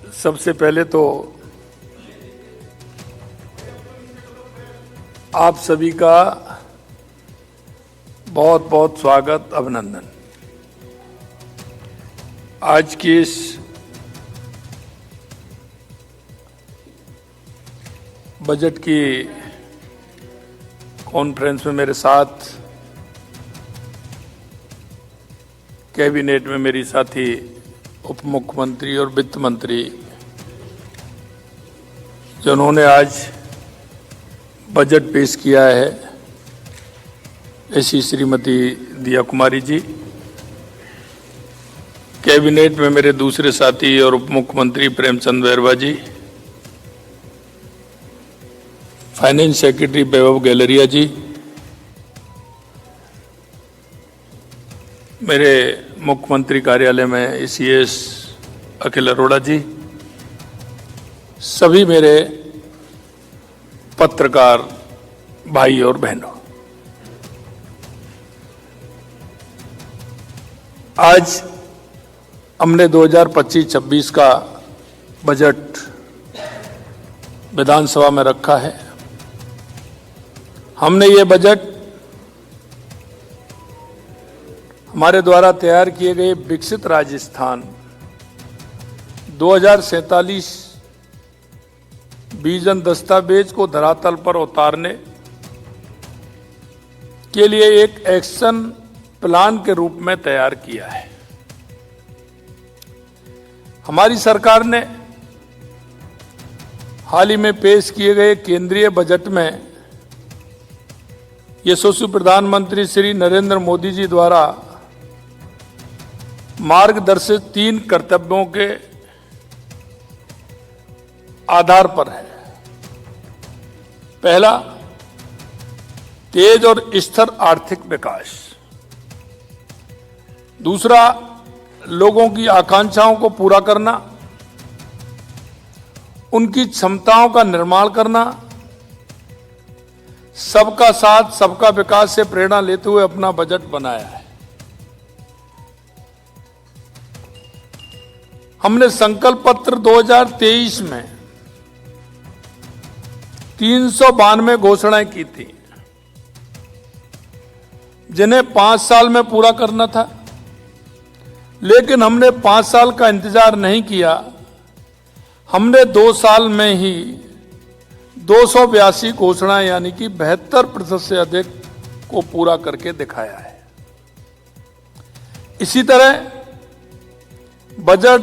सबसे पहले तो आप सभी का बहुत बहुत स्वागत, अभिनंदन। आज की इस बजट की कॉन्फ्रेंस में मेरे साथ कैबिनेट में मेरी साथी उप मुख्यमंत्री और वित्त मंत्री जिन्होंने आज बजट पेश किया है, ऐसी श्रीमती दिया कुमारी जी। कैबिनेट में मेरे दूसरे साथी और उप मुख्यमंत्री प्रेमचंद बैरवा जी, फाइनेंस सेक्रेटरी वैभव गैलरिया जी, मेरे मुख्यमंत्री कार्यालय में ECS अखिल अरोड़ा जी, सभी मेरे पत्रकार भाई और बहनों, आज हमने 2025-26 का बजट विधानसभा में रखा है। हमने ये बजट हमारे द्वारा तैयार किए गए विकसित राजस्थान 2047 विजन दस्तावेज को धरातल पर उतारने के लिए एक एक्शन प्लान के रूप में तैयार किया है। हमारी सरकार ने हाल ही में पेश किए गए केंद्रीय बजट में यशस्वी प्रधानमंत्री श्री नरेंद्र मोदी जी द्वारा मार्गदर्शित 3 कर्तव्यों के आधार पर है। पहला, तेज और स्थिर आर्थिक विकास। दूसरा, लोगों की आकांक्षाओं को पूरा करना, उनकी क्षमताओं का निर्माण करना, सबका साथ सबका विकास से प्रेरणा लेते हुए अपना बजट बनाया है। हमने संकल्प पत्र 2023 में 392 घोषणाएं की थी, जिन्हें 5 साल में पूरा करना था, लेकिन हमने 5 साल का इंतजार नहीं किया। हमने 2 साल में ही 282 घोषणाएं यानी कि 72% से अधिक को पूरा करके दिखाया है। इसी तरह बजट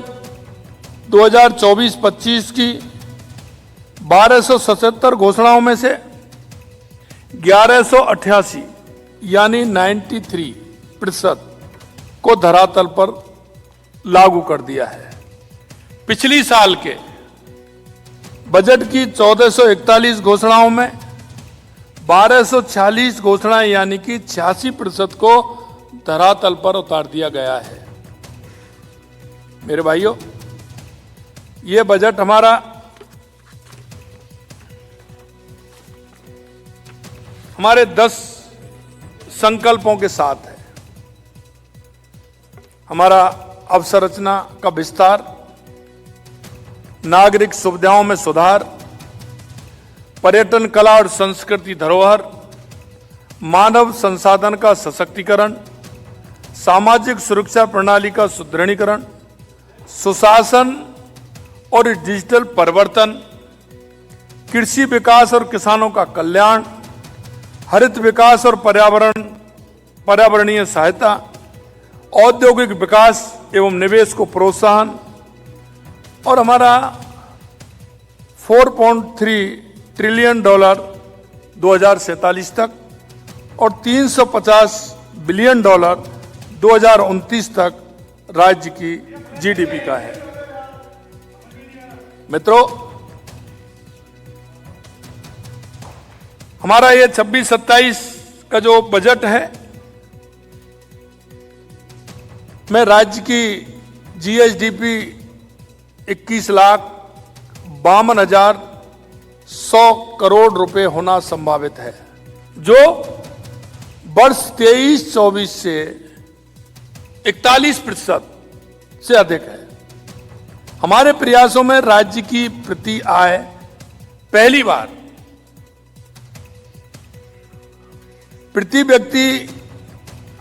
2024-25 की 1277 घोषणाओं में से 1188 यानी 93% को धरातल पर लागू कर दिया है। पिछली साल के बजट की 1441 घोषणाओं में 1246 घोषणाएं यानी कि 86% को धरातल पर उतार दिया गया है। मेरे भाइयों, ये बजट हमारे 10 संकल्पों के साथ है। हमारा अवसंरचना का विस्तार, नागरिक सुविधाओं में सुधार, पर्यटन, कला और संस्कृति धरोहर, मानव संसाधन का सशक्तिकरण, सामाजिक सुरक्षा प्रणाली का सुदृढ़ीकरण, सुशासन और डिजिटल परिवर्तन, कृषि विकास और किसानों का कल्याण, हरित विकास और पर्यावरणीय सहायता, औद्योगिक विकास एवं निवेश को प्रोत्साहन, और हमारा $4.3 ट्रिलियन 2047 तक और $350 बिलियन 2029 तक राज्य की GDP का है। मित्रों, हमारा ये 26-27 का जो बजट है, में राज्य की GSDP 21,52,100 करोड़ रुपए होना संभावित है, जो वर्ष 23-24 से 41% से अधिक है। हमारे प्रयासों में राज्य की प्रति आय पहली बार प्रति व्यक्ति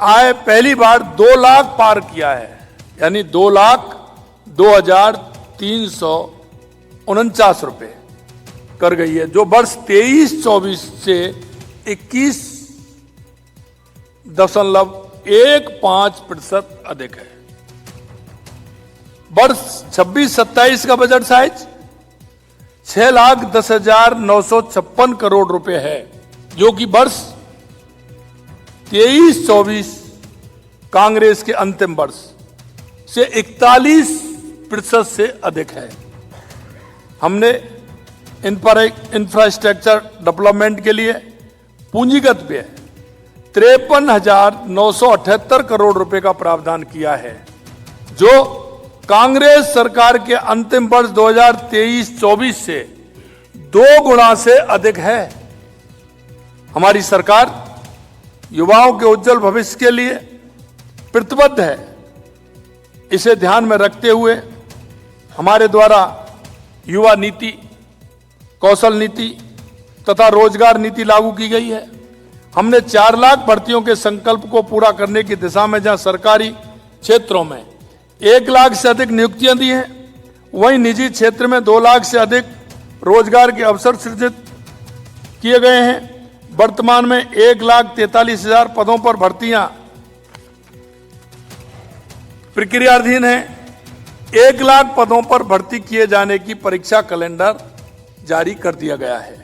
आय पहली बार 2 लाख पार किया है, यानी 2,02,349 रुपए कर गई है, जो वर्ष 23-24 से 21.15% अधिक है। वर्ष 26-27 का बजट साइज 6,10,956 करोड़ रुपए है, जो कि वर्ष 23-24 कांग्रेस के अंतिम वर्ष से 41% से अधिक है। हमने इंफ्रास्ट्रक्चर डेवलपमेंट के लिए पूंजीगत व्यय 53,978 करोड़ रुपए का प्रावधान किया है, जो कांग्रेस सरकार के अंतिम वर्ष 2023-24 से 2 गुना से अधिक है। हमारी सरकार युवाओं के उज्जवल भविष्य के लिए प्रतिबद्ध है। इसे ध्यान में रखते हुए हमारे द्वारा युवा नीति, कौशल नीति तथा रोजगार नीति लागू की गई है। हमने 4 लाख भर्तियों के संकल्प को पूरा करने की दिशा में जहां सरकारी क्षेत्रों में 1 लाख से अधिक नियुक्तियां दी हैं, वहीं निजी क्षेत्र में 2 लाख से अधिक रोजगार के अवसर सृजित किए गए हैं। वर्तमान में 1,43,000 पदों पर भर्तियां प्रक्रियाधीन हैं। 1 लाख पदों पर भर्ती किए जाने की परीक्षा कैलेंडर जारी कर दिया गया है।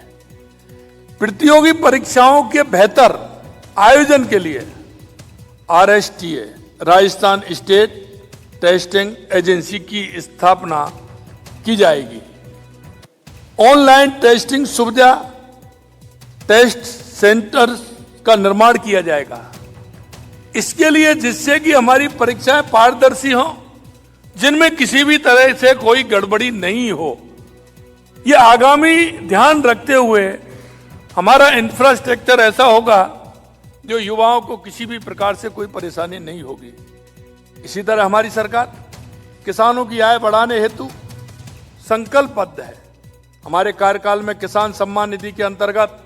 प्रतियोगी परीक्षाओं के बेहतर आयोजन के लिए RSTA Rajasthan state testing agency की स्थापना की जाएगी। ऑनलाइन टेस्टिंग सुविधा टेस्ट सेंटर का निर्माण किया जाएगा, इसके लिए जिससे कि हमारी परीक्षाएं पारदर्शी हों, जिनमें किसी भी तरह से कोई गड़बड़ी नहीं हो। ये आगामी ध्यान रखते हुए हमारा इंफ्रास्ट्रक्चर ऐसा होगा जो युवाओं को किसी भी प्रकार से कोई परेशानी नहीं होगी। इसी तरह हमारी सरकार किसानों की आय बढ़ाने हेतु संकल्पबद्ध है। हमारे कार्यकाल में किसान सम्मान निधि के अंतर्गत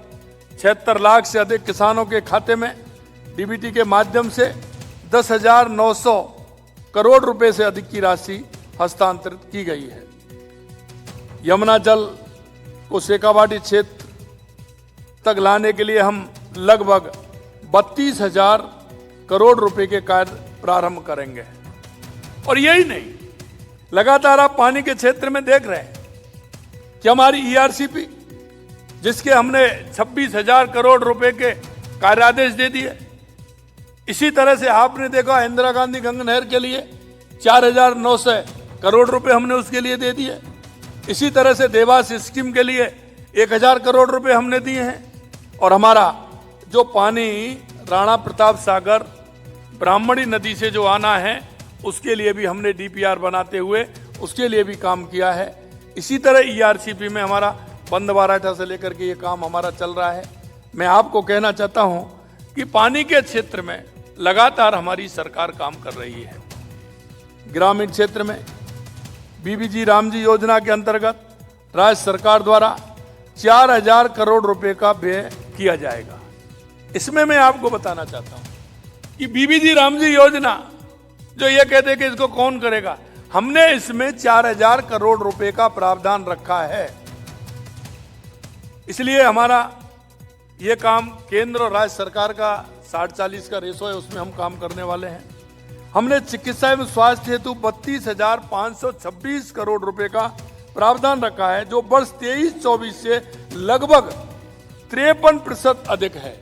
76 लाख से अधिक किसानों के खाते में डीबीटी के माध्यम से 10,900 करोड़ रुपए से अधिक की राशि हस्तांतरित की गई है। यमुना जल को शेखावाटी क्षेत्र तक लाने के लिए हम लगभग 32,000 करोड़ रुपए के कार्य प्रारंभ करेंगे। और यही नहीं, लगातार आप पानी के क्षेत्र में देख रहे हैं कि हमारी ERCP, जिसके हमने 26,000 करोड़ रुपए के कार्यादेश दे दिए। इसी तरह से आपने देखा इंदिरा गांधी गंगा नहर के लिए 4,900 करोड़ रुपए हमने उसके लिए दे दिए। इसी तरह से देवास स्कीम के लिए 1,000 करोड़ रुपए हमने दिए हैं। और हमारा जो पानी राणा प्रताप सागर ब्राह्मणी नदी से जो आना है, उसके लिए भी हमने DPR बनाते हुए उसके लिए भी काम किया है। इसी तरह ERCP में हमारा बंद बाराठा से लेकर के ये काम हमारा चल रहा है। मैं आपको कहना चाहता हूं कि पानी के क्षेत्र में लगातार हमारी सरकार काम कर रही है। ग्रामीण क्षेत्र में BBG रामजी योजना के अंतर्गत राज्य सरकार द्वारा 4,000 करोड़ रुपए का व्यय किया जाएगा। इसमें मैं आपको बताना चाहता हूं कि BBG रामजी योजना, जो ये कहते कि इसको कौन करेगा, हमने इसमें 4,000 करोड़ रुपए का प्रावधान रखा है। इसलिए हमारा ये काम केंद्र और राज्य सरकार का 60-40 का रेशो है, उसमें हम काम करने वाले हैं। हमने चिकित्सा एवं स्वास्थ्य हेतु 32,526 करोड़ रुपए का प्रावधान रखा है, जो वर्ष 23-24 से लगभग 53% अधिक है।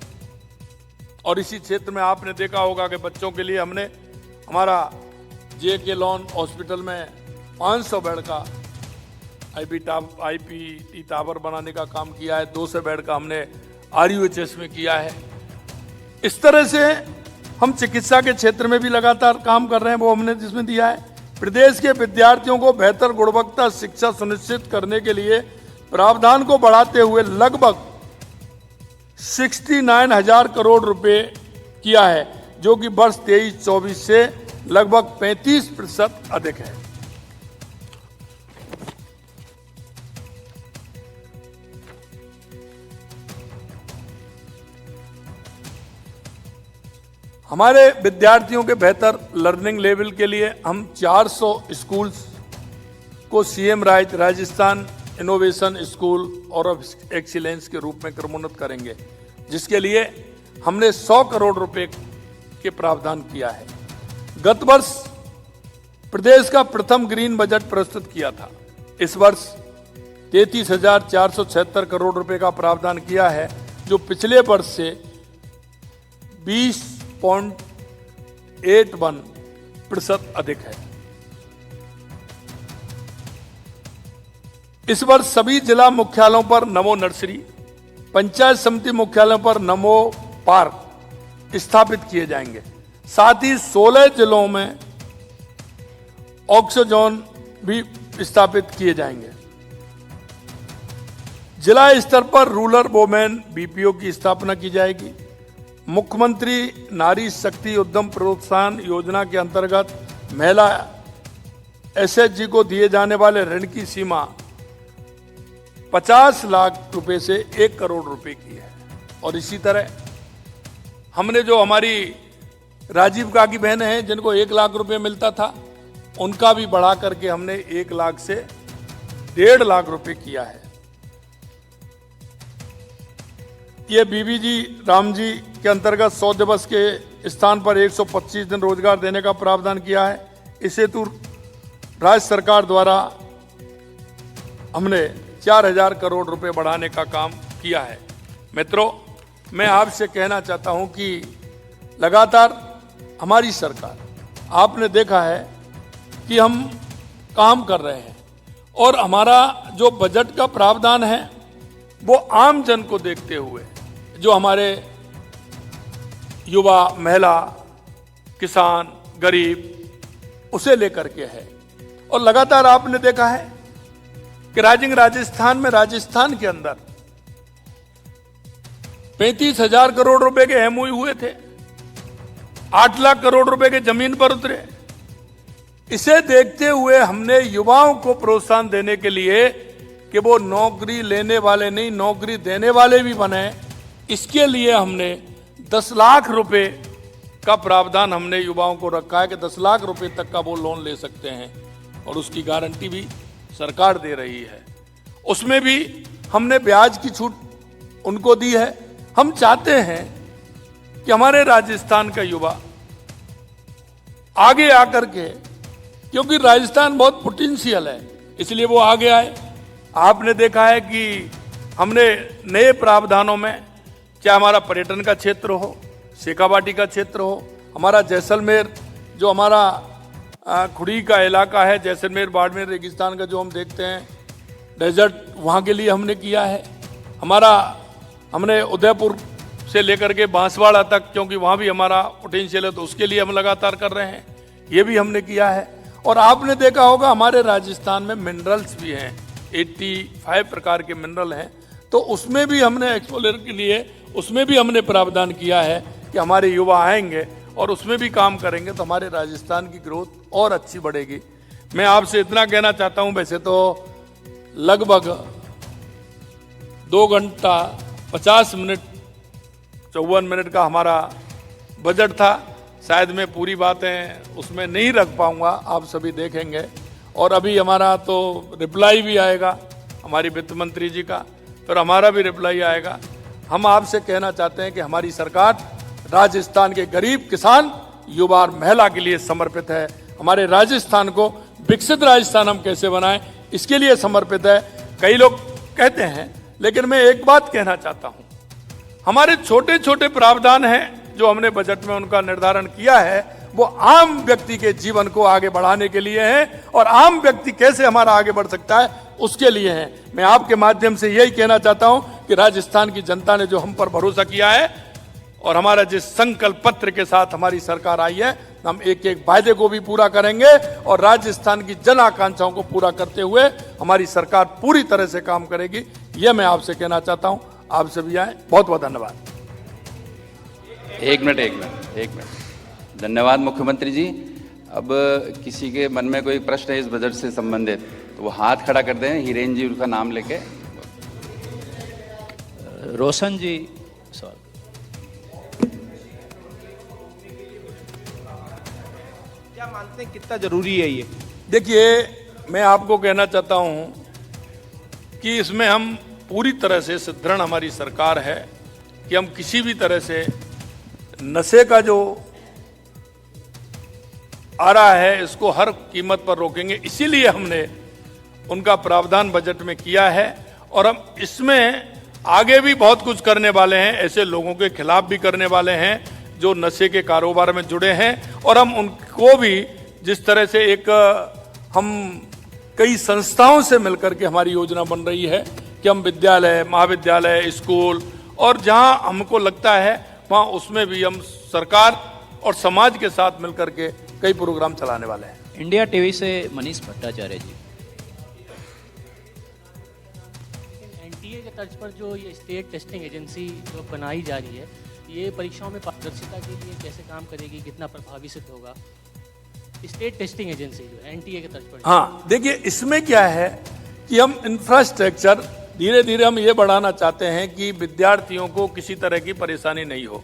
और इसी क्षेत्र में आपने देखा होगा कि बच्चों के लिए हमने हमारा JK लॉन हॉस्पिटल में 500 बेड का IPT टावर बनाने का काम किया है। 200 बेड का हमने RUHS में किया है। इस तरह से हम चिकित्सा के क्षेत्र में भी लगातार काम कर रहे हैं, वो हमने जिसमें दिया है। प्रदेश के विद्यार्थियों को बेहतर गुणवत्ता शिक्षा सुनिश्चित करने के लिए प्रावधान को बढ़ाते हुए लगभग 69,000 करोड़ रुपए किया है, जो कि वर्ष 23-24 से लगभग 35% अधिक है। हमारे विद्यार्थियों के बेहतर लर्निंग लेवल के लिए हम 400 स्कूल्स को सीएम राजस्थान इनोवेशन स्कूल और ऑफ एक्सीलेंस के रूप में क्रमोन्नत करेंगे, जिसके लिए हमने 100 करोड़ रुपए के प्रावधान किया है। गत वर्ष प्रदेश का प्रथम ग्रीन बजट प्रस्तुत किया था। इस वर्ष 33,476 करोड़ रुपए का प्रावधान किया है, जो पिछले वर्ष से 20.81% अधिक है। इस वर्ष सभी जिला मुख्यालयों पर नमो नर्सरी, पंचायत समिति मुख्यालयों पर नमो पार्क स्थापित किए जाएंगे। साथ ही 16 जिलों में ऑक्सीजोन भी स्थापित किए जाएंगे। जिला स्तर पर रूरल वुमेन बीपीओ की स्थापना की जाएगी। मुख्यमंत्री नारी शक्ति उद्यम प्रोत्साहन योजना के अंतर्गत महिला एसएचजी को दिए जाने वाले ऋण की सीमा 50 लाख रुपए से 1 करोड़ रुपए की है। और इसी तरह हमने जो हमारी राजीव काकी बहनें हैं जिनको 1 लाख रुपए मिलता था, उनका भी बढ़ा करके हमने 1 लाख से 1.5 लाख रुपए किया है। ये बीबीजी रामजी के अंतर्गत 100 दिवस के स्थान पर 125 दिन रोजगार देने का प्रावधान किया है। इस हेतु राज्य सरकार द्वारा हमने 4,000 करोड़ रुपए बढ़ाने का काम किया है। मित्रों, मैं आपसे कहना चाहता हूं कि लगातार हमारी सरकार, आपने देखा है कि हम काम कर रहे हैं और हमारा जो बजट का प्रावधान है वो आम जन को देखते हुए, जो हमारे युवा, महिला, किसान, गरीब, उसे लेकर के है। और लगातार आपने देखा है कि राजस्थान के अंदर 35,000 करोड़ रुपए के एमओयू हुए थे, 8 लाख करोड़ रुपए के जमीन पर उतरे। इसे देखते हुए हमने युवाओं को प्रोत्साहन देने के लिए कि वो नौकरी लेने वाले नहीं, नौकरी देने वाले भी बने, इसके लिए हमने 10 लाख रुपए का प्रावधान हमने युवाओं को रखा है कि 10 लाख रुपए तक का वो लोन ले सकते हैं और उसकी गारंटी भी सरकार दे रही है। उसमें भी हमने ब्याज की छूट उनको दी है। हम चाहते हैं कि हमारे राजस्थान का युवा आगे आकर के, क्योंकि राजस्थान बहुत पोटेंशियल है, इसलिए वो आगे आए। आपने देखा है कि हमने नए प्रावधानों में, चाहे हमारा पर्यटन का क्षेत्र हो, शेखावाटी का क्षेत्र हो, हमारा जैसलमेर जो हमारा खुड़ी का इलाका है, जैसलमेर बाड़मेर रेगिस्तान का जो हम देखते हैं डेजर्ट, वहाँ के लिए हमने किया है। हमने उदयपुर से लेकर के बांसवाड़ा तक, क्योंकि वहाँ भी हमारा पोटेंशियल है, तो उसके लिए हम लगातार कर रहे हैं, ये भी हमने किया है। और आपने देखा होगा हमारे राजस्थान में मिनरल्स भी हैं, 85 प्रकार के मिनरल हैं, तो उसमें भी हमने एक्सप्लोर के लिए उसमें भी हमने प्रावधान किया है कि हमारे युवा आएंगे और उसमें भी काम करेंगे तो हमारे राजस्थान की ग्रोथ और अच्छी बढ़ेगी। मैं आपसे इतना कहना चाहता हूं, वैसे तो लगभग 2 घंटा 50 मिनट 54 मिनट का हमारा बजट था, शायद मैं पूरी बातें उसमें नहीं रख पाऊंगा, आप सभी देखेंगे। और अभी हमारा तो रिप्लाई भी आएगा हमारी वित्त मंत्री जी का, फिर हमारा भी रिप्लाई आएगा। हम आपसे कहना चाहते हैं कि हमारी सरकार राजस्थान के गरीब, किसान, युवा और महिला के लिए समर्पित है। हमारे राजस्थान को विकसित राजस्थान हम कैसे बनाएं, इसके लिए समर्पित है। कई लोग कहते हैं, लेकिन मैं एक बात कहना चाहता हूं, हमारे छोटे छोटे प्रावधान हैं जो हमने बजट में उनका निर्धारण किया है, वो आम व्यक्ति के जीवन को आगे बढ़ाने के लिए है और आम व्यक्ति कैसे हमारा आगे बढ़ सकता है उसके लिए है। मैं आपके माध्यम से यही कहना चाहता हूं कि राजस्थान की जनता ने जो हम पर भरोसा किया है और हमारा जिस संकल्प पत्र के साथ हमारी सरकार आई है, हम एक एक वायदे को भी पूरा करेंगे और राजस्थान की जन आकांक्षाओं को पूरा करते हुए हमारी सरकार पूरी तरह से काम करेगी, यह मैं आपसे कहना चाहता हूं। आप सभी आए, बहुत बहुत धन्यवाद। एक मिनट। धन्यवाद मुख्यमंत्री जी। अब किसी के मन में कोई प्रश्न है इस बजट से संबंधित तो वो हाथ खड़ा कर दें, हिरेन जी उनका नाम लेके। रोशन जी, मानते हैं कितना जरूरी है ये? देखिए, मैं आपको कहना चाहता हूं कि इसमें हम पूरी तरह से सुदृढ़ हमारी सरकार है कि हम किसी भी तरह से नशे का जो आ रहा है इसको हर कीमत पर रोकेंगे। इसीलिए हमने उनका प्रावधान बजट में किया है और हम इसमें आगे भी बहुत कुछ करने वाले हैं। ऐसे लोगों के खिलाफ भी करने वाले हैं जो नशे के कारोबार में जुड़े हैं और हम उनको भी जिस तरह से एक हम कई संस्थाओं से मिलकर के हमारी योजना बन रही है कि हम विद्यालय, महाविद्यालय, स्कूल और जहां हमको लगता है वहां उसमें भी हम सरकार और समाज के साथ मिलकर के कई प्रोग्राम चलाने वाले हैं। इंडिया टीवी से मनीष भट्टाचार्य जी। एनटीए के तर्ज पर जो ये स्टेट टेस्टिंग एजेंसी जो बनाई जा रही है, ये परीक्षाओं में पारदर्शिता के लिए कैसे काम करेगी, कितना प्रभावी सिद्ध होगा? स्टेट टेस्टिंग एजेंसी जो एनटीए के तर्ज पर। हाँ, देखिए इसमें क्या है कि हम इंफ्रास्ट्रक्चर धीरे धीरे हम ये बढ़ाना चाहते हैं कि विद्यार्थियों को किसी तरह की परेशानी नहीं हो।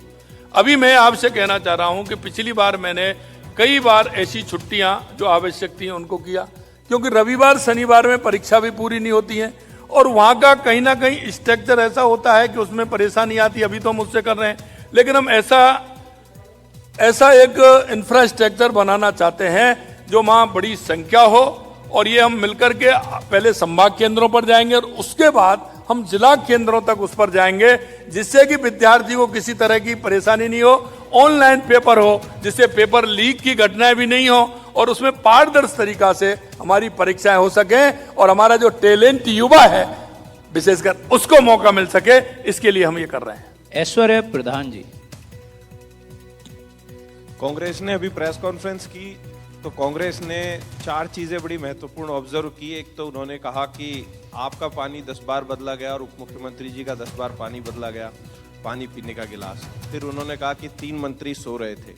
अभी मैं आपसे कहना चाह रहा हूं कि पिछली बार मैंने कई बार ऐसी छुट्टियां जो आवश्यक थी उनको किया, क्योंकि रविवार शनिवार में परीक्षा भी पूरी नहीं होती है और वहां का कहीं ना कहीं स्ट्रक्चर ऐसा होता है कि उसमें परेशानी आती है। अभी तो हम उससे कर रहे हैं, लेकिन हम ऐसा एक इंफ्रास्ट्रक्चर बनाना चाहते हैं जो वहां बड़ी संख्या हो और ये हम मिलकर के पहले संभाग केंद्रों पर जाएंगे और उसके बाद हम जिला केंद्रों तक उस पर जाएंगे, जिससे कि विद्यार्थी को किसी तरह की परेशानी नहीं हो। ऑनलाइन पेपर हो जिससे पेपर लीक की घटनाएं भी नहीं हो और उसमें पारदर्शी तरीका से हमारी परीक्षाएं हो सके और हमारा जो टैलेंट युवा है विशेषकर उसको मौका मिल सके, इसके लिए हम ये कर रहे हैं। ऐश्वर्य प्रधान जी। कांग्रेस ने अभी प्रेस कॉन्फ्रेंस की तो कांग्रेस ने 4 चीजें बड़ी महत्वपूर्ण ऑब्जर्व की। एक तो उन्होंने कहा कि आपका पानी 10 बार बदला गया और उप मुख्यमंत्री जी का 10 बार पानी बदला गया, पानी पीने का गिलास। फिर उन्होंने कहा कि 3 मंत्री सो रहे थे।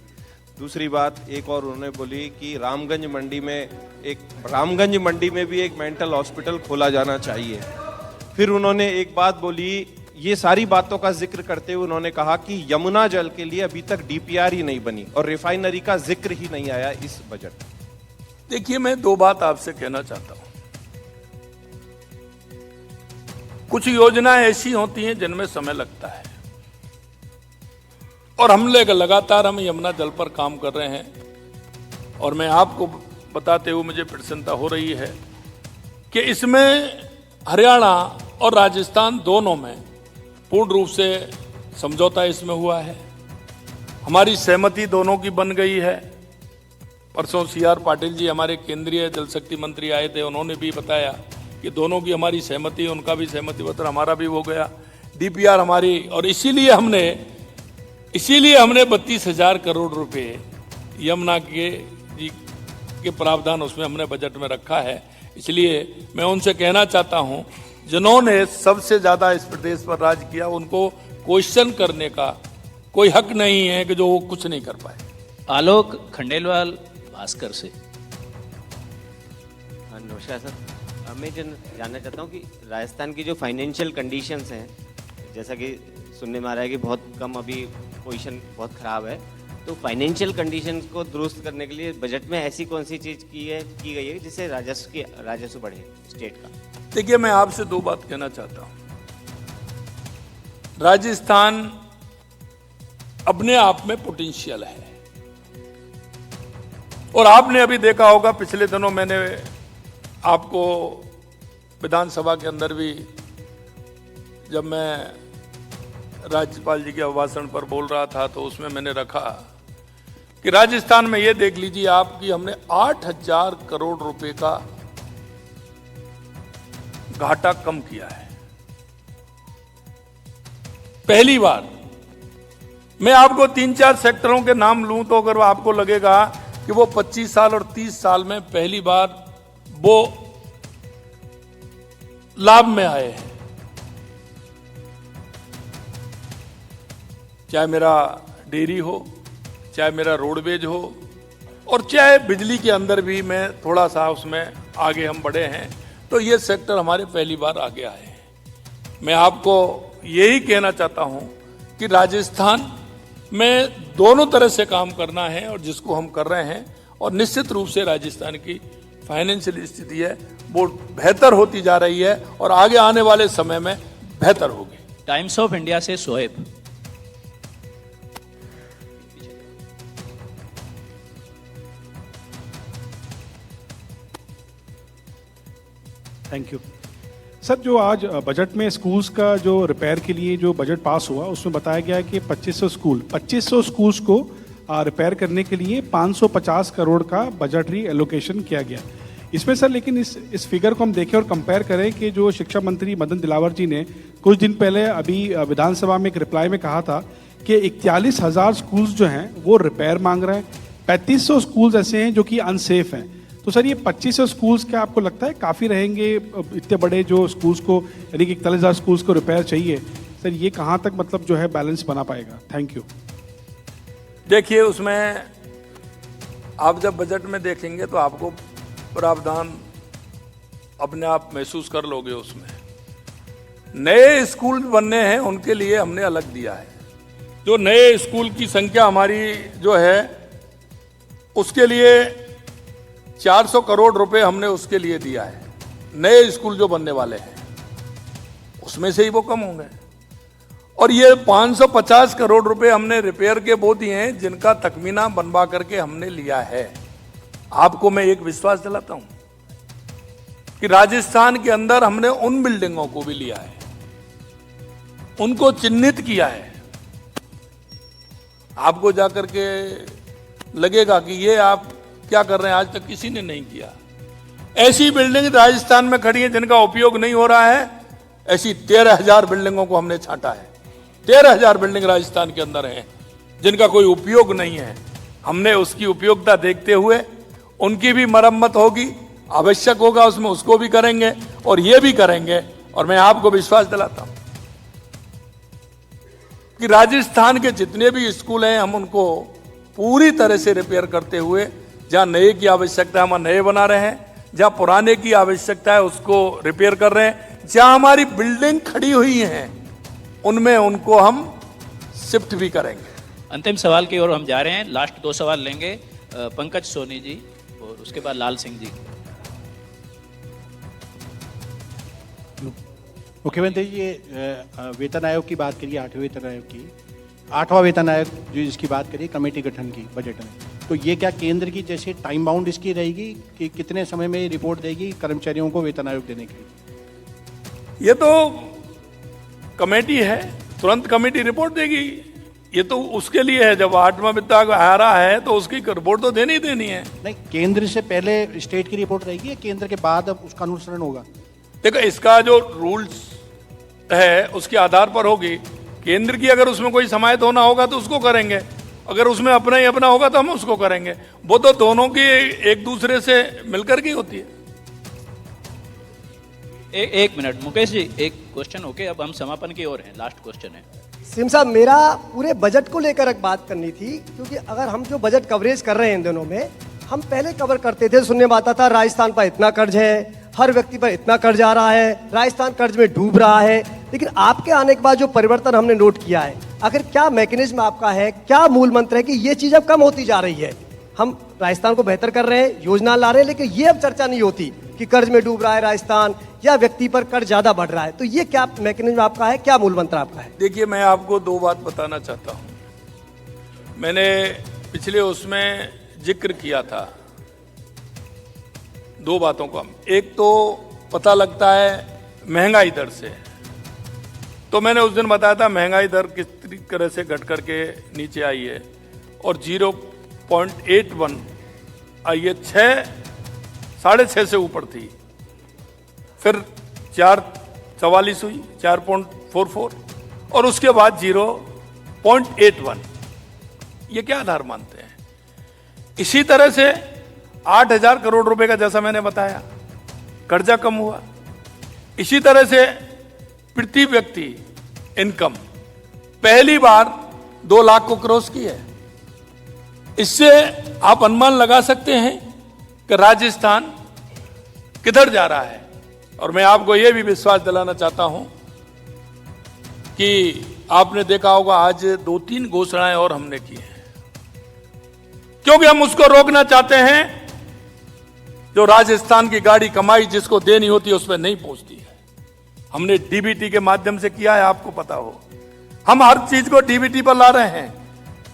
दूसरी बात एक और उन्होंने बोली कि रामगंज मंडी में भी एक मेंटल हॉस्पिटल खोला जाना चाहिए। फिर उन्होंने एक बात बोली, ये सारी बातों का जिक्र करते हुए उन्होंने कहा कि यमुना जल के लिए अभी तक डीपीआर ही नहीं बनी और रिफाइनरी का जिक्र ही नहीं आया इस बजट। देखिए, मैं 2 बात आपसे कहना चाहता हूं। कुछ योजनाएं ऐसी होती हैं जिनमें समय लगता है और हम लगातार हम यमुना जल पर काम कर रहे हैं और मैं आपको बताते हुए मुझे प्रसन्नता हो रही है कि इसमें हरियाणा और राजस्थान दोनों में पूर्ण रूप से समझौता इसमें हुआ है। हमारी सहमति दोनों की बन गई है। परसों CR पाटिल जी हमारे केंद्रीय जल शक्ति मंत्री आए थे, उन्होंने भी बताया कि दोनों की हमारी सहमति, उनका भी सहमति पत्र हमारा भी हो गया, डीपीआर हमारी। और इसीलिए हमने 32,000 करोड़ रुपए यमुना के प्रावधान उसमें हमने बजट में रखा है। इसलिए मैं उनसे कहना चाहता हूं, जिन्होंने सबसे ज्यादा इस प्रदेश पर राज किया, उनको क्वेश्चन करने का कोई हक नहीं है कि जो वो कुछ नहीं कर पाए। आलोक खंडेलवाल भास्कर से। नमस्कार सर, मैं जानना चाहता हूँ कि राजस्थान की जो फाइनेंशियल कंडीशंस हैं, जैसा कि सुनने में आ रहा है कि बहुत कम अभी पोजीशन बहुत ख़राब है, तो फाइनेंशियल कंडीशंस को दुरुस्त करने के लिए बजट में ऐसी कौन सी चीज़ की गई है जिससे राजस्व बढ़े स्टेट का? देखिए, मैं आपसे 2 बात कहना चाहता हूं। राजस्थान अपने आप में पोटेंशियल है और आपने अभी देखा होगा, पिछले दिनों मैंने आपको विधानसभा के अंदर भी जब मैं राज्यपाल जी के अभिभाषण पर बोल रहा था तो उसमें मैंने रखा कि राजस्थान में ये देख लीजिए आप कि हमने 8,000 करोड़ रुपए का घाटा कम किया है। पहली बार मैं आपको 3-4 सेक्टरों के नाम लूं तो अगर आपको लगेगा कि वो 25 साल और 30 साल में पहली बार वो लाभ में आए हैं। चाहे मेरा डेयरी हो, चाहे मेरा रोडवेज हो और चाहे बिजली के अंदर भी मैं थोड़ा सा उसमें आगे हम बढ़े हैं, तो ये सेक्टर हमारे पहली बार आगे आए हैं। मैं आपको यही कहना चाहता हूं कि राजस्थान में दोनों तरह से काम करना है और जिसको हम कर रहे हैं और निश्चित रूप से राजस्थान की फाइनेंशियल स्थिति है वो बेहतर होती जा रही है और आगे आने वाले समय में बेहतर होगी। टाइम्स ऑफ इंडिया से शोएब। Thank you sir. जो आज बजट में स्कूल्स का जो रिपेयर के लिए जो बजट पास हुआ उसमें बताया गया है कि 2500 स्कूल्स को रिपेयर करने के लिए 550 करोड़ का बजटरी एलोकेशन किया गया। इसमें सर लेकिन इस फिगर को हम देखें और कंपेयर करें कि जो शिक्षा मंत्री मदन दिलावर जी ने कुछ दिन पहले अभी विधानसभा में एक रिप्लाई में कहा था कि 41,000 स्कूल्स जो हैं वो रिपेयर मांग रहे हैं, 3500 स्कूल्स ऐसे हैं जो कि अनसेफ हैं। तो सर ये 2500 स्कूल्स क्या आपको लगता है काफ़ी रहेंगे इतने बड़े जो स्कूल्स को, यानी कि 41,000 स्कूल्स को रिपेयर चाहिए, सर ये कहाँ तक मतलब जो है बैलेंस बना पाएगा? Thank you. देखिए उसमें आप जब बजट में देखेंगे तो आपको प्रावधान अपने आप महसूस कर लोगे। उसमें नए स्कूल बनने हैं उनके लिए हमने अलग दिया है। जो नए स्कूल की संख्या हमारी जो है उसके लिए 400 करोड़ रुपए हमने उसके लिए दिया है। नए स्कूल जो बनने वाले हैं उसमें से ही वो कम होंगे। और ये 550 करोड़ रुपए हमने रिपेयर के वो दिए हैं जिनका तखमीना बनवा करके हमने लिया है। आपको मैं एक विश्वास दिलाता हूं कि राजस्थान के अंदर हमने उन बिल्डिंगों को भी लिया है, उनको चिन्हित किया है। आपको जाकर के लगेगा कि ये आप क्या कर रहे हैं, आज तक किसी ने नहीं किया। ऐसी बिल्डिंग राजस्थान में खड़ी है जिनका उपयोग नहीं हो रहा है, ऐसी 13,000 बिल्डिंगों को हमने छांटा है। 13,000 बिल्डिंग राजस्थान के अंदर हैं जिनका कोई उपयोग नहीं है। हमने उसकी उपयोगिता देखते हुए उनकी भी मरम्मत होगी, आवश्यक होगा उसमें उसको भी करेंगे और ये भी करेंगे। और मैं आपको विश्वास दिलाता हूं कि राजस्थान के जितने भी स्कूल हैं हम उनको पूरी तरह से रिपेयर करते हुए, जहां नए की आवश्यकता है हम नए बना रहे हैं, जहां पुराने की आवश्यकता है उसको रिपेयर कर रहे हैं, जहां हमारी बिल्डिंग खड़ी हुई हैं उनमें उनको हम शिफ्ट भी करेंगे। अंतिम सवाल की ओर हम जा रहे हैं। लास्ट 2 सवाल लेंगे, पंकज सोनी जी और उसके बाद लाल सिंह जी। मुख्यमंत्री जी, ये वेतन आयोग की बात करिए, 8वें वेतन आयोग की, 8वां वेतन आयोग जो जिसकी बात करिए कमेटी गठन की बजट में, तो ये क्या केंद्र की जैसे टाइम बाउंड इसकी रहेगी कि कितने समय में रिपोर्ट देगी कर्मचारियों को वेतन आयोग देने के लिए? ये तो कमेटी है, तुरंत कमेटी रिपोर्ट देगी। ये तो उसके लिए है, जब 8वां वित्त आयोग आ रहा है तो उसकी रिपोर्ट तो देनी ही देनी है। नहीं, केंद्र से पहले स्टेट की रिपोर्ट रहेगी या केंद्र के बाद अब उसका अनुसरण होगा? देखो इसका जो रूल्स है उसके आधार पर होगी। केंद्र की अगर उसमें कोई समाहित होना होगा तो उसको करेंगे, अगर उसमें अपना ही अपना होगा तो हम उसको करेंगे। वो तो दोनों की एक दूसरे से मिलकर की होती है। एक मिनट मुकेश जी, एक क्वेश्चन ओके, अब हम समापन की ओर हैं। लास्ट क्वेश्चन है। सिम साहब, मेरा पूरे बजट को लेकर एक बात करनी थी, क्योंकि अगर हम जो बजट कवरेज कर रहे हैं इन दिनों में, हम पहले कवर करते थे, सुनने में आता था राजस्थान पर इतना कर्ज है, हर व्यक्ति पर इतना कर्ज आ रहा है, राजस्थान कर्ज में डूब रहा है। लेकिन आपके आने के बाद जो परिवर्तन हमने नोट किया है, आखिर क्या मैकेनिज्म आपका है, क्या मूल मंत्र है कि ये चीज अब कम होती जा रही है? हम राजस्थान को बेहतर कर रहे हैं, योजना ला रहे हैं, लेकिन ये अब चर्चा नहीं होती कि कर्ज में डूब रहा है राजस्थान या व्यक्ति पर कर्ज ज्यादा बढ़ रहा है। तो ये क्या मैकेनिज्म आपका है, क्या मूल मंत्र आपका है? देखिए मैं आपको 2 बात बताना चाहता हूं। मैंने पिछले उसमें जिक्र किया था 2 बातों का। एक तो पता लगता है महंगाई दर से, तो मैंने उस दिन बताया था महंगाई दर किस तरह से घट करके नीचे आई है और 0.81 आई है, 6.5 से ऊपर थी, फिर 4.44 हुई, 4.44 और उसके बाद 0.81। ये क्या आधार मानते हैं? इसी तरह से 8,000 करोड़ रुपए का, जैसा मैंने बताया, कर्जा कम हुआ। इसी तरह से प्रति व्यक्ति इनकम पहली बार 2 लाख को क्रॉस की है। इससे आप अनुमान लगा सकते हैं कि राजस्थान किधर जा रहा है। और मैं आपको यह भी विश्वास दिलाना चाहता हूं कि आपने देखा होगा आज 2-3 घोषणाएं और हमने की हैं क्योंकि हम उसको रोकना चाहते हैं जो राजस्थान की गाड़ी कमाई जिसको देनी होती है उसमें नहीं पहुंचती है। हमने डीबीटी के माध्यम से किया है, आपको पता हो। हम हर चीज को डीबीटी पर ला रहे हैं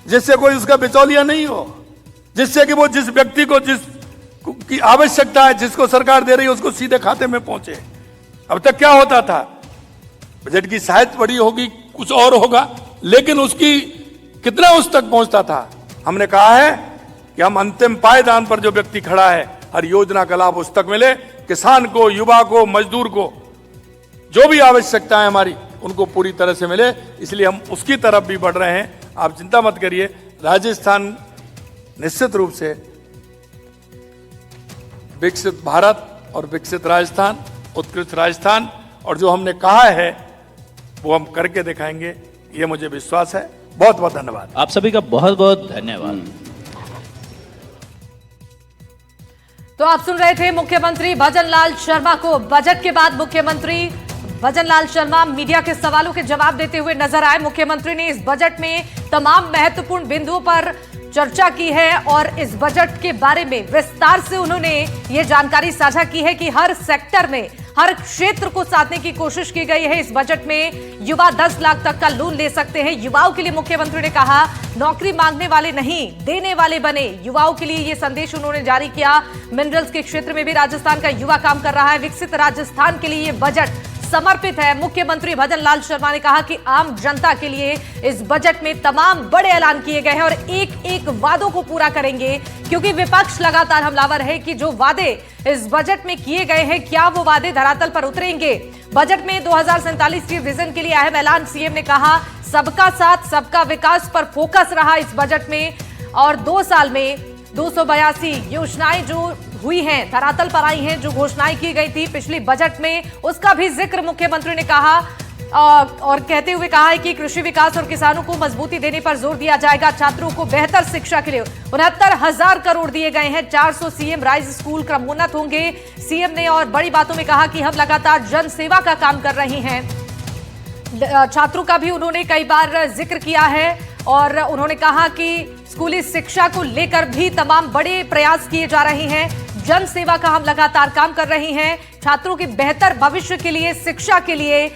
जिससे कोई उसका बिचौलिया नहीं हो, जिससे कि वो जिस व्यक्ति को जिस की आवश्यकता है, जिसको सरकार दे रही है, उसको सीधे खाते में पहुंचे। अब तक क्या होता था, बजट की शायद बड़ी होगी, कुछ और होगा, लेकिन उसकी कितना उस तक पहुंचता था। हमने कहा है कि हम अंतिम पायदान पर जो व्यक्ति खड़ा है हर योजना का लाभ उस तक मिले, किसान को, युवा को, मजदूर को, जो भी आवश्यकता है हमारी उनको पूरी तरह से मिले। इसलिए हम उसकी तरफ भी बढ़ रहे हैं। आप चिंता मत करिए, राजस्थान निश्चित रूप से विकसित भारत और विकसित राजस्थान, उत्कृष्ट राजस्थान, और जो हमने कहा है वो हम करके दिखाएंगे, ये मुझे विश्वास है। बहुत बहुत धन्यवाद। आप सभी का बहुत बहुत धन्यवाद। तो आप सुन रहे थे मुख्यमंत्री भजनलाल शर्मा को। बजट के बाद मुख्यमंत्री भजनलाल शर्मा मीडिया के सवालों के जवाब देते हुए नजर आए। मुख्यमंत्री ने इस बजट में तमाम महत्वपूर्ण बिंदुओं पर चर्चा की है और इस बजट के बारे में विस्तार से उन्होंने ये जानकारी साझा की है कि हर सेक्टर में, हर क्षेत्र को साधने की कोशिश की गई है। इस बजट में युवा 10 लाख तक का लोन ले सकते हैं। युवाओं के लिए मुख्यमंत्री ने कहा, नौकरी मांगने वाले नहीं, देने वाले बने। युवाओं के लिए ये संदेश उन्होंने जारी किया। मिनरल्स के क्षेत्र में भी राजस्थान का युवा काम कर रहा है। विकसित राजस्थान के लिए ये बजट समर्पित है। मुख्यमंत्री भजनलाल शर्मा ने कहा कि आम जनता के लिए इस बजट में तमाम बड़े ऐलान किए गए हैं और एक एक वादों को पूरा करेंगे, क्योंकि विपक्ष लगातार हमलावर है कि जो वादे इस बजट में किए गए हैं, क्या वो वादे धरातल पर उतरेंगे। बजट में 2047 की विजन के लिए अहम ऐलान। सीएम ने कहा, सबका साथ सबका विकास पर फोकस रहा इस बजट में और 2 साल में 282 योजनाएं जो हुई हैं, धरातल पर आई हैं, जो घोषणाएं की गई थी पिछली बजट में, उसका भी जिक्र मुख्यमंत्री ने कहा और कहते हुए कहा है कि कृषि विकास और किसानों को मजबूती देने पर जोर दिया जाएगा। छात्रों को बेहतर शिक्षा के लिए 69,000 करोड़ दिए गए हैं। 400 सीएम राइज स्कूल क्रमोन्नत होंगे। सीएम ने और बड़ी बातों में कहा कि हम लगातार जन सेवा का काम कर रहे हैं। छात्रों का भी उन्होंने कई बार जिक्र किया है और उन्होंने कहा कि स्कूली शिक्षा को लेकर भी तमाम बड़े प्रयास किए जा रहे हैं। जन सेवा का हम लगातार काम कर रहे हैं। छात्रों के बेहतर भविष्य के लिए, शिक्षा के लिए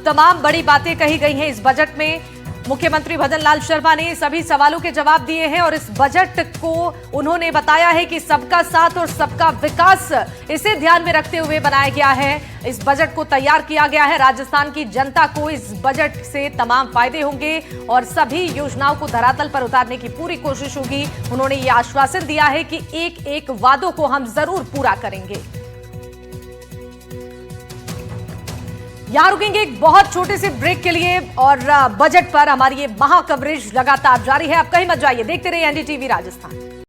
तमाम बड़ी बातें कही गई हैं इस बजट में। मुख्यमंत्री भजनलाल शर्मा ने सभी सवालों के जवाब दिए हैं और इस बजट को उन्होंने बताया है कि सबका साथ और सबका विकास, इसे ध्यान में रखते हुए बनाया गया है। इस बजट को तैयार किया गया है। राजस्थान की जनता को इस बजट से तमाम फायदे होंगे और सभी योजनाओं को धरातल पर उतारने की पूरी कोशिश होगी। उन्होंने ये आश्वासन दिया है कि एक एक वादों को हम जरूर पूरा करेंगे। यहां रुकेंगे एक बहुत छोटे से ब्रेक के लिए और बजट पर हमारी ये महा कवरेज लगातार जारी है। आप कहीं मत जाइए, देखते रहिए एनडीटीवी राजस्थान।